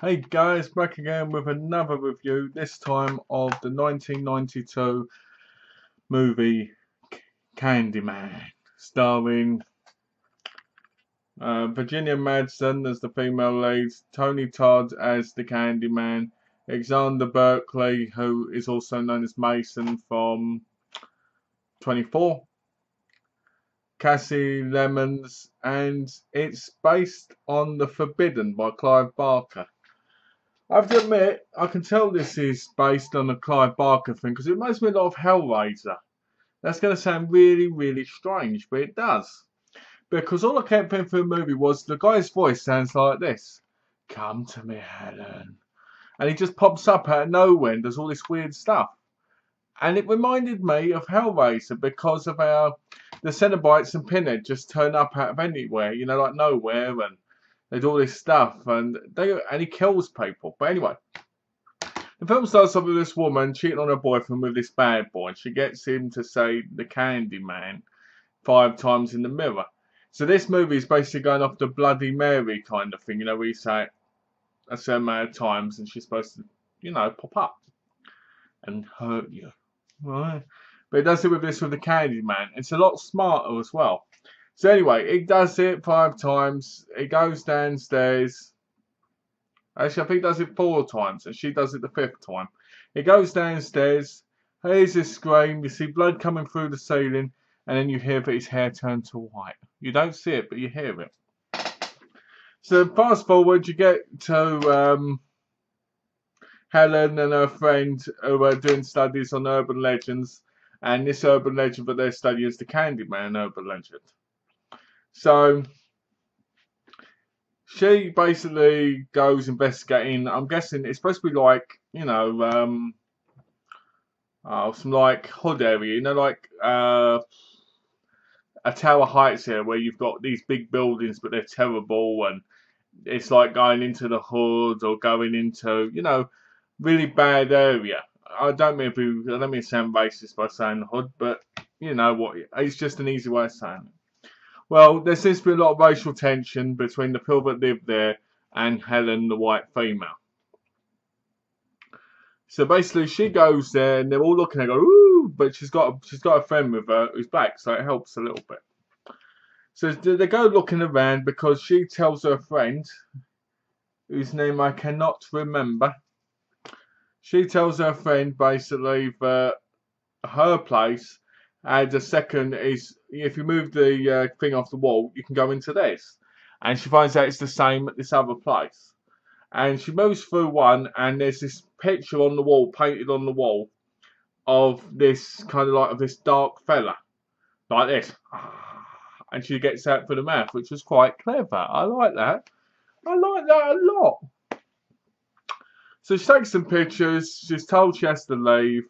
Hey guys, back again with another review, this time of the 1992 movie Candyman, starring Virginia Madsen as the female lead, Tony Todd as the Candyman, Alexander Berkeley, who is also known as Mason from 24, Cassie Lemons, and it's based on The Forbidden by Clive Barker. I have to admit, I can tell this is based on a Clive Barker thing because it reminds me a lot of Hellraiser. That's going to sound really, really strange, but it does. Because all I kept thinking for the movie was the guy's voice sounds like this. Come to me, Helen. And he just pops up out of nowhere and does all this weird stuff. And it reminded me of Hellraiser because of how the Cenobites and Pinhead just turn up out of anywhere, you know, like nowhere, and they do all this stuff, and he kills people. But anyway, the film starts off with this woman cheating on her boyfriend with this bad boy, and she gets him to say the Candyman 5 times in the mirror. So this movie is basically going off the Bloody Mary kind of thing, you know, where you say it a certain amount of times, and she's supposed to, you know, pop up and hurt you, right? But it does it with the Candyman. It's a lot smarter as well. So anyway, it does it 5 times. It goes downstairs. Actually, I think it does it 4 times, and she does it the 5th time. It goes downstairs. Here's this scream. You see blood coming through the ceiling, and then you hear that his hair turned to white. You don't see it, but you hear it. So fast forward, you get to Helen and her friend who are doing studies on urban legends, and this urban legend that they're studying is the Candyman urban legend. So she basically goes investigating. I'm guessing it's supposed to be like, you know, some like hood area, you know, like a Tower Heights here where you've got these big buildings but they're terrible, and it's like going into the hood or going into, you know, really bad area. I don't mean to sound racist by saying the hood, but you know what? It's just an easy way of saying it. Well, there seems to be a lot of racial tension between the people that live there and Helen, the white female. So basically, she goes there, and they're all looking at her, ooh, but she's got a friend with her who's black, so it helps a little bit. So they go looking around because she tells her friend, whose name I cannot remember. She tells her friend basically that her place. And the second is, if you move the thing off the wall, you can go into this. And she finds out it's the same at this other place. And she moves through one, and there's this picture on the wall, painted on the wall, of this kind of like of this dark fella, like this. And she gets out for the mouth, which was quite clever. I like that. I like that a lot. So she takes some pictures. She's told she has to leave.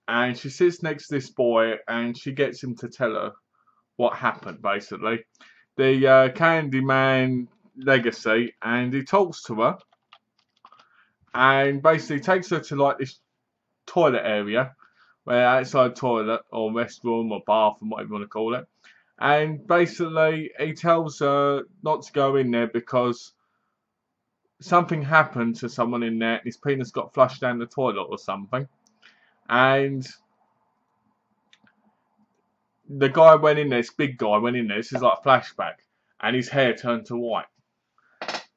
And she sits next to this boy, and she gets him to tell her what happened, basically. The Candyman legacy, and he talks to her, and basically takes her to like this toilet area, where outside toilet, or restroom, or bathroom, whatever you want to call it. And basically, he tells her not to go in there because something happened to someone in there, and his penis got flushed down the toilet or something. And the guy went in there, this big guy went in there, this is like a flashback, and his hair turned to white.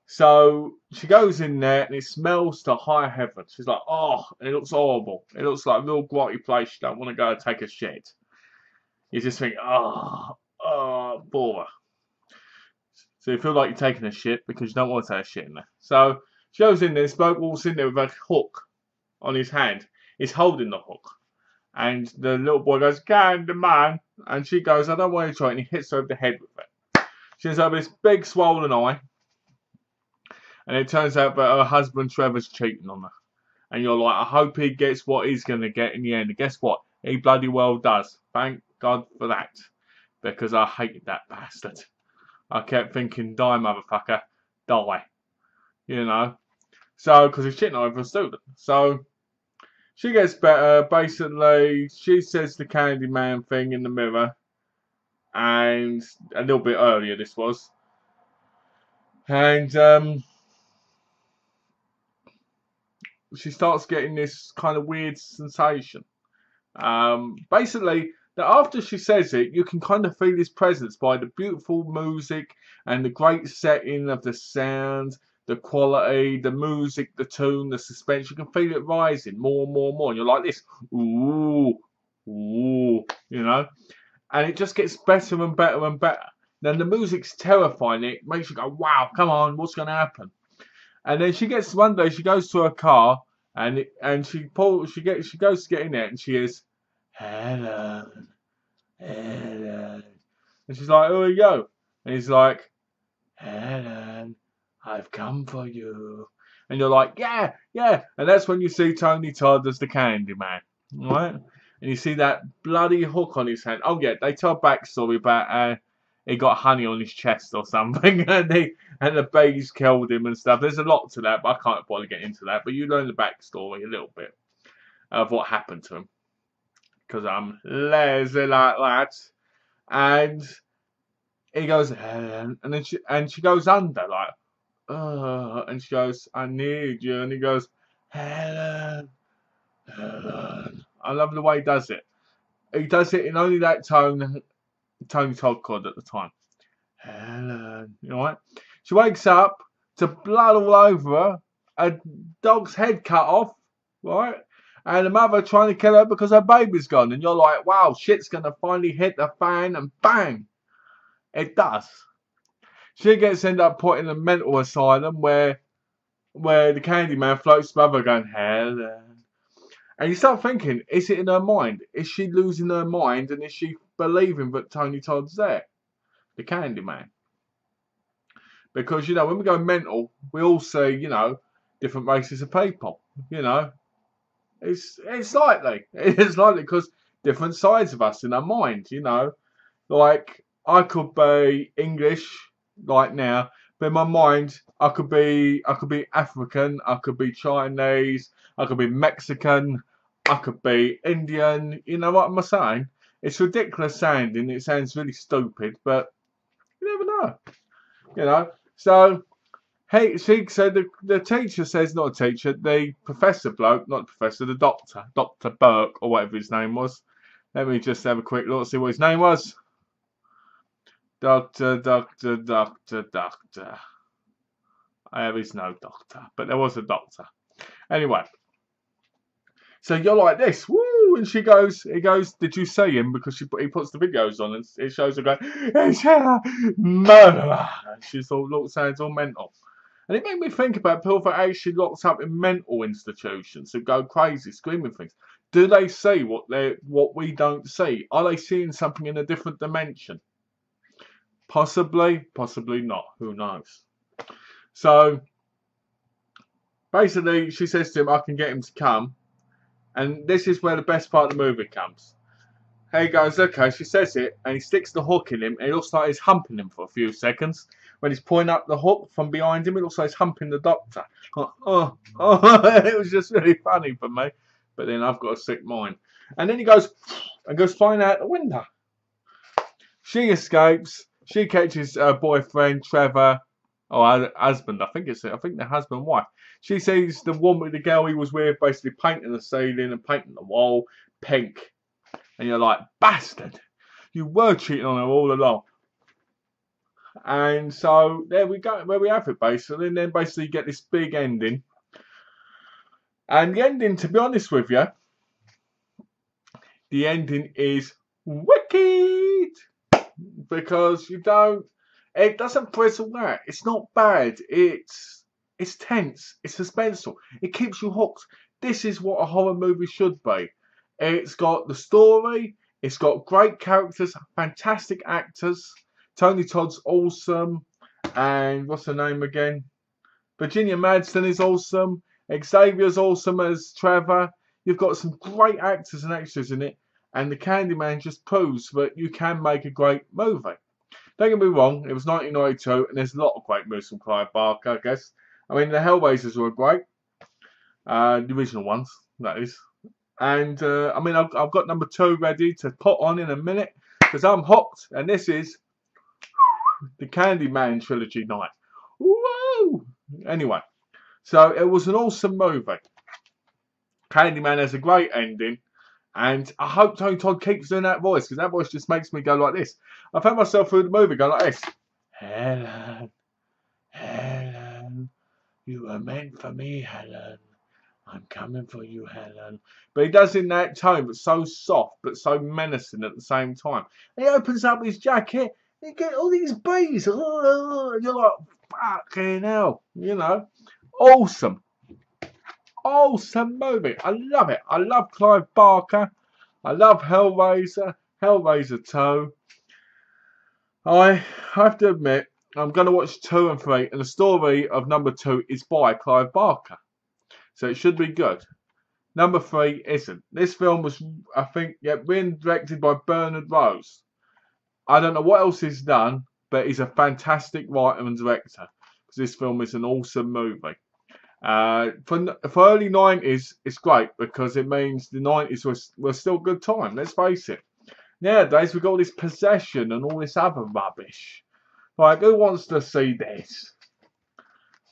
So she goes in there, and it smells to high heaven. She's like, oh, it looks horrible. It looks like a real grotty place. You don't want to go and take a shit. You just think, oh, bore. So you feel like you're taking a shit because you don't want to take a shit in there. So she goes in there, this bloke walks in there with a hook on his hand. He's holding the hook. And the little boy goes, Candyman. And she goes, I don't want to try it. And he hits her over the head with it. She has this big swollen eye. And it turns out that her husband Trevor's cheating on her. And you're like, I hope he gets what he's going to get in the end. And guess what? He bloody well does. Thank God for that. Because I hated that bastard. I kept thinking, die motherfucker. Die. You know. So, because he's cheating on her with a student. So she gets better. Basically, she says the Candyman thing in the mirror. And a little bit earlier this was. And she starts getting this kind of weird sensation. Basically, that after she says it, you can kind of feel his presence by the beautiful music and the great setting of the sound, the quality, the music, the tune, the suspense. You can feel it rising more and more and more. And you're like this, ooh, ooh, you know? And it just gets better and better and better. Then the music's terrifying. It makes you go, wow, come on, what's going to happen? And then she gets one day, she goes to her car and she goes to get in there and she is, Helen, Helen. And she's like, who are you? And he's like, Helen, I've come for you. And you're like, yeah, yeah. And that's when you see Tony Todd as the Candyman, right? And you see that bloody hook on his hand. Oh yeah, they tell a backstory about he got honey on his chest or something, and the bees killed him and stuff. There's a lot to that, but I can't bother get into that. But you learn the backstory a little bit of what happened to him, because I'm lazy like that. And he goes, and then she goes under like, and she goes, I need you. And he goes, Helen, Helen. I love the way he does it. He does it in only that tone Tony Todd could at the time. Helen, you know what? She wakes up to blood all over her, a dog's head cut off, right? And the mother trying to kill her because her baby's gone. And you're like, wow, shit's going to finally hit the fan, and bang, it does. She ended up put in a mental asylum where the Candyman floats above her going, Helen. And you start thinking, is it in her mind? Is she losing her mind, and is she believing that Tony Todd's there? The Candyman. Because, you know, when we go mental, we all see, you know, different races of people. You know, it's likely. It's likely because different sides of us in our mind, you know. Like, I could be English, like now, but in my mind, I could be African, I could be Chinese, I could be Mexican, I could be Indian. You know what I'm saying? It's ridiculous sounding. It sounds really stupid, but you never know. You know. So the teacher says, not a teacher, the professor bloke, not the professor, the doctor, Dr. Burke or whatever his name was. Let me just have a quick look, see what his name was. Doctor. There is no doctor, but there was a doctor. Anyway, so you're like this, woo, and he goes, did you see him? Because he puts the videos on and it shows her going, it's a murderer. She's all sounds all mental. And it made me think about people that are actually locked up in mental institutions who go crazy, screaming things. Do they see what we don't see? Are they seeing something in a different dimension? Possibly, possibly not. Who knows? So, basically, she says to him, I can get him to come. And this is where the best part of the movie comes. He goes, okay, she says it, and he sticks the hook in him, and it looks like he's humping him for a few seconds. When he's pulling up the hook from behind him, it looks like he's humping the doctor. Like, oh. It was just really funny for me. But then I've got a sick mind. And then he goes flying out the window. She escapes. She catches her boyfriend, Trevor, or her husband, I think the husband and wife. She sees the girl he was with, basically painting the ceiling and painting the wall pink. And you're like, bastard, you were cheating on her all along. And so there we go, where we have it basically. And then basically you get this big ending. And the ending, to be honest with you, the ending is wicked. Because it doesn't bristle out. It's not bad. It's tense. It's suspenseful. It keeps you hooked. This is what a horror movie should be. It's got the story. It's got great characters, fantastic actors. Tony Todd's awesome. And what's her name again? Virginia Madsen is awesome. Xavier's awesome as Trevor. You've got some great actors and actresses in it. And the Candyman just proves that you can make a great movie. Don't get me wrong, it was 1992, and there's a lot of great movies from Clive Barker, I guess. I mean, the Hellraisers were great. The original ones, that is. And, I mean, I've got number 2 ready to put on in a minute, because I'm hooked, and this is the Candyman trilogy night. Woo! Anyway, so it was an awesome movie. Candyman has a great ending. And I hope Tony Todd keeps doing that voice, because that voice just makes me go like this. I found myself through the movie going like this. Helen, Helen, you were meant for me, Helen. I'm coming for you, Helen. But he does in that tone, but so soft, but so menacing at the same time. And he opens up his jacket, and you get all these bees. And you're like, fucking hell. You know, awesome. Awesome movie. I love it. I love Clive Barker. I love Hellraiser. Hellraiser 2. I have to admit, I'm going to watch 2 and 3, and the story of number 2 is by Clive Barker. So it should be good. Number 3 isn't. This film was, I think, written directed by Bernard Rose. I don't know what else he's done, but he's a fantastic writer and director. Because this film is an awesome movie. For early 90s, it's great because it means the 90s were still a good time. Let's face it. Nowadays, we've got all this possession and all this other rubbish. Like, who wants to see this?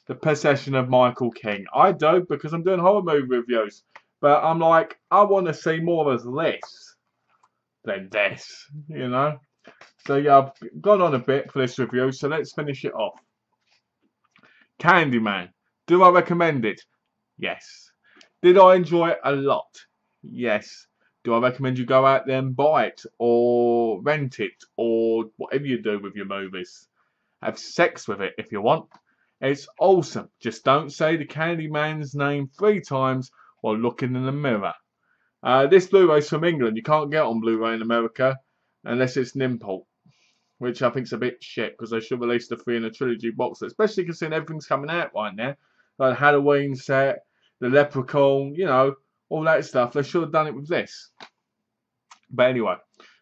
The Possession of Michael King. I do, because I'm doing horror movie reviews. But I'm like, I want to see more of this than this, you know? So yeah, I've gone on a bit for this review, so let's finish it off. Candyman. Do I recommend it? Yes. Did I enjoy it a lot? Yes. Do I recommend you go out there and buy it, or rent it, or whatever you do with your movies? Have sex with it if you want. It's awesome. Just don't say the Candyman's name 3 times while looking in the mirror. This Blu-ray's from England. You can't get it on Blu-ray in America unless it's an import, which I think's a bit shit, because they should release the 3 in a trilogy box, especially considering everything's coming out right now. Like the Halloween set, the Leprechaun, you know, all that stuff. They should have done it with this. But anyway,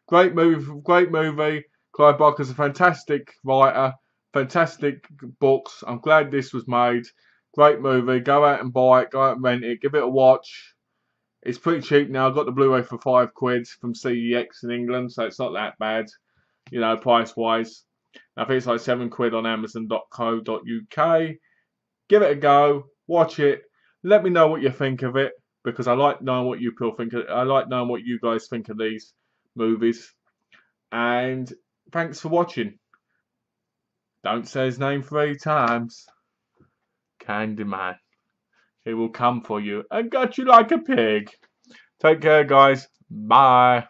great movie, great movie. Clive Barker's a fantastic writer, fantastic books. I'm glad this was made. Great movie. Go out and buy it, go out and rent it, give it a watch. It's pretty cheap now. I got the Blu-ray for £5 from CEX in England, so it's not that bad, you know, price-wise. I think it's like £7 on Amazon.co.uk. Give it a go, watch it, let me know what you think of it, because I like knowing what you people think. I like knowing what you guys think of these movies. And thanks for watching. Don't say his name 3 times. Candyman. He will come for you and gut you like a pig. Take care, guys. Bye.